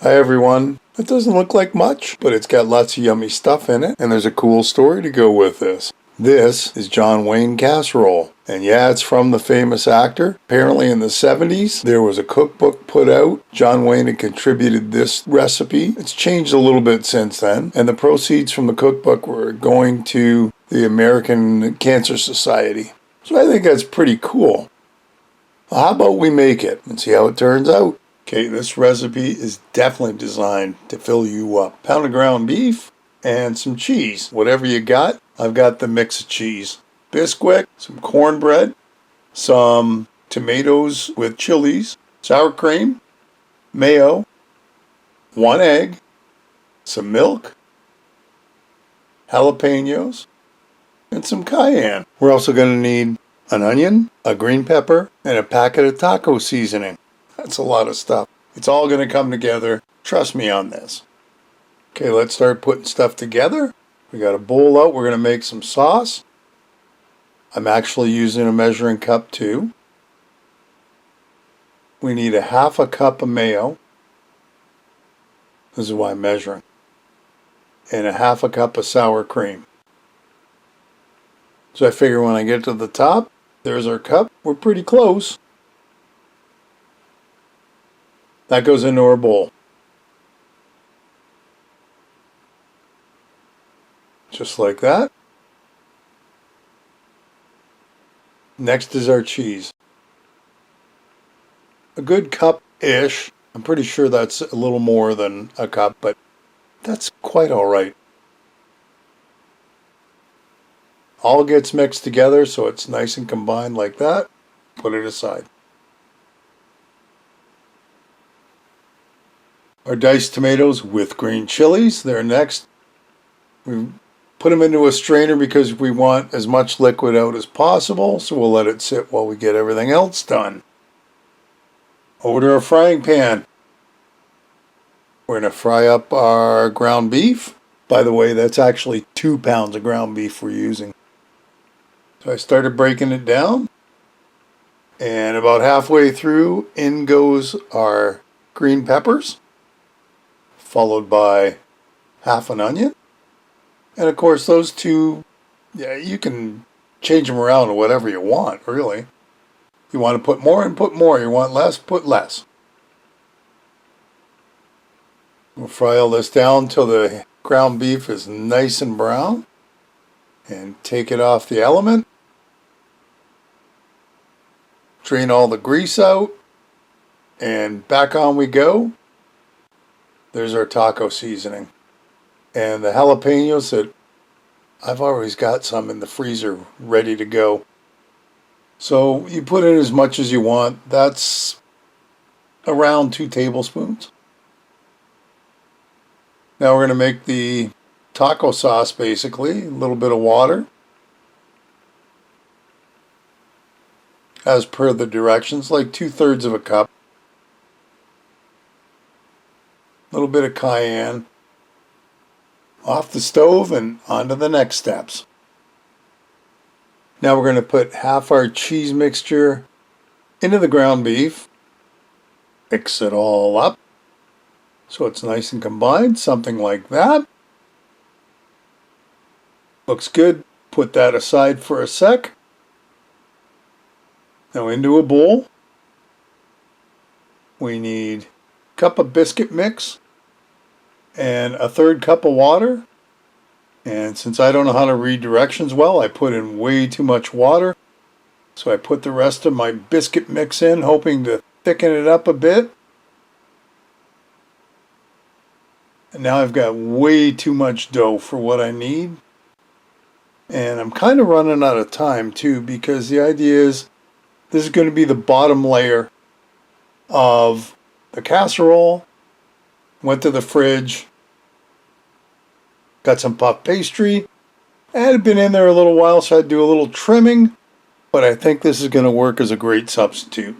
Hi everyone. It doesn't look like much, but it's got lots of yummy stuff in it, and there's a cool story to go with this. This is John Wayne Casserole. And yeah, it's from the famous actor. Apparently in the 70s, there was a cookbook put out. John Wayne had contributed this recipe. It's changed a little bit since then. And the proceeds from the cookbook were going to the American Cancer Society. So I think that's pretty cool. Well, how about we make it and see how it turns out? Okay, this recipe is definitely designed to fill you up. Pound of ground beef and some cheese. Whatever you got, I've got the mix of cheese. Bisquick, some cornbread, some tomatoes with chilies, sour cream, mayo, 1 egg, some milk, jalapenos, and some cayenne. We're also going to need an onion, a green pepper, and a packet of taco seasoning. That's a lot of stuff. It's all going to come together. Trust me on this. Okay, let's start putting stuff together. We got a bowl out. We're going to make some sauce. I'm actually using a measuring cup too. We need a half a cup of mayo. This is why I'm measuring. And a half a cup of sour cream. So I figure when I get to the top, there's our cup. We're pretty close. That goes into our bowl. Just like that. Next is our cheese. A good cup-ish. I'm pretty sure that's a little more than a cup, but that's quite all right. All gets mixed together so it's nice and combined like that. Put it aside. Our diced tomatoes with green chilies, they're next. We put them into a strainer because we want as much liquid out as possible, so we'll let it sit while we get everything else done. Over to our frying pan. We're going to fry up our ground beef. By the way, that's actually 2 pounds of ground beef we're using. So I started breaking it down, and about halfway through, in goes our green peppers, followed by half an onion. And of course those two, yeah, you can change them around to whatever you want, really. You want to put more and put more. You want less, put less. We'll fry all this down until the ground beef is nice and brown. And take it off the element. Drain all the grease out. And back on we go. There's our taco seasoning. And the jalapenos that I've always got some in the freezer ready to go. So you put in as much as you want. That's around 2 tablespoons. Now we're going to make the taco sauce basically. A little bit of water. As per the directions, like 2/3 of a cup. A little bit of cayenne. Off the stove and on to the next steps. Now we're going to put half our cheese mixture into the ground beef. Mix it all up so it's nice and combined, something like that. Looks good. Put that aside for a sec. Now into a bowl. We need a cup of biscuit mix and a 1/3 cup of water. And since I don't know how to read directions well, I put in way too much water. So I put the rest of my biscuit mix in, hoping to thicken it up a bit. And now I've got way too much dough for what I need. And I'm kind of running out of time too, because the idea is this is going to be the bottom layer of the casserole. Went to the fridge. Got some puff pastry. It had been in there a little while, so I'd do a little trimming. But I think this is going to work as a great substitute.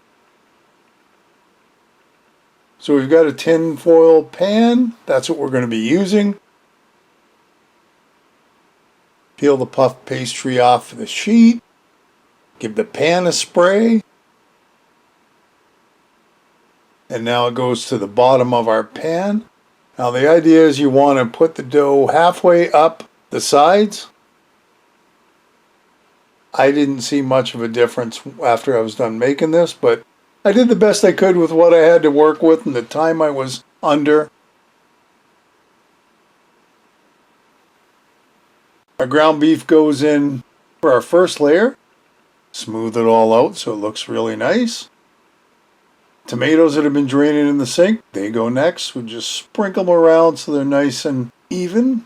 So we've got a tin foil pan. That's what we're going to be using. Peel the puff pastry off the sheet. Give the pan a spray. And now it goes to the bottom of our pan. Now the idea is you want to put the dough halfway up the sides. I didn't see much of a difference after I was done making this, but I did the best I could with what I had to work with and the time I was under. Our ground beef goes in for our first layer. Smooth it all out so it looks really nice. Tomatoes that have been draining in the sink, they go next. We just sprinkle them around so they're nice and even.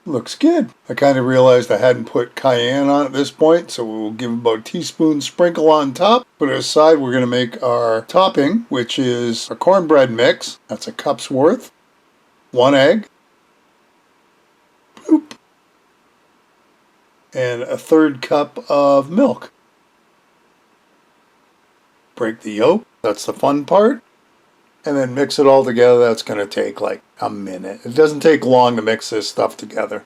Looks good. I kind of realized I hadn't put cayenne on at this point, so we'll give about a teaspoon sprinkle on top. Put it aside. We're going to make our topping, which is a cornbread mix. That's a cup's worth. 1 egg. Boop. And a 1/3 cup of milk. Break the yolk, that's the fun part, and then mix it all together. That's going to take like a minute. It doesn't take long to mix this stuff together.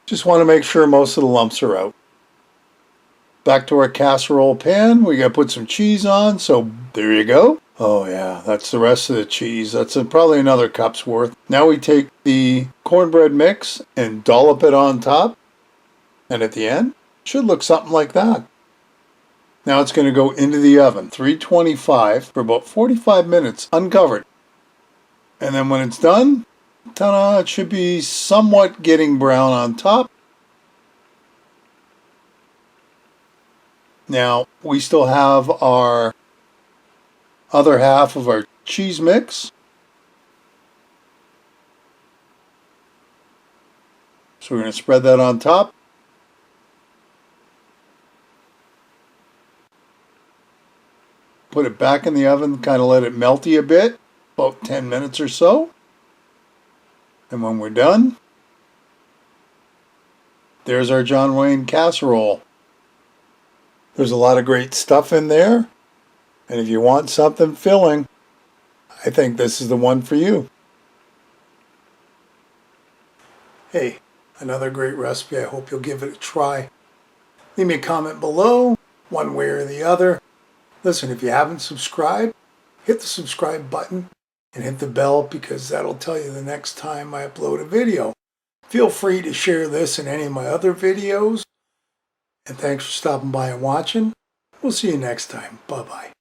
Just want to make sure most of the lumps are out. Back to our casserole pan, we got to put some cheese on, so there you go. Oh yeah, that's the rest of the cheese. That's probably another cup's worth. Now we take the cornbread mix and dollop it on top, and at the end, it should look something like that. Now it's going to go into the oven, 325 for about 45 minutes, uncovered. And then when it's done, ta-da, it should be somewhat getting brown on top. Now, we still have our other half of our cheese mix. So we're going to spread that on top. Put it back in the oven, kind of let it melty a bit, about 10 minutes or so. And when we're done, there's our John Wayne casserole. There's a lot of great stuff in there. And if you want something filling, I think this is the one for you. Hey, another great recipe. I hope you'll give it a try. Leave me a comment below, one way or the other. Listen, if you haven't subscribed, hit the subscribe button and hit the bell because that'll tell you the next time I upload a video. Feel free to share this and any of my other videos. And thanks for stopping by and watching. We'll see you next time. Bye-bye.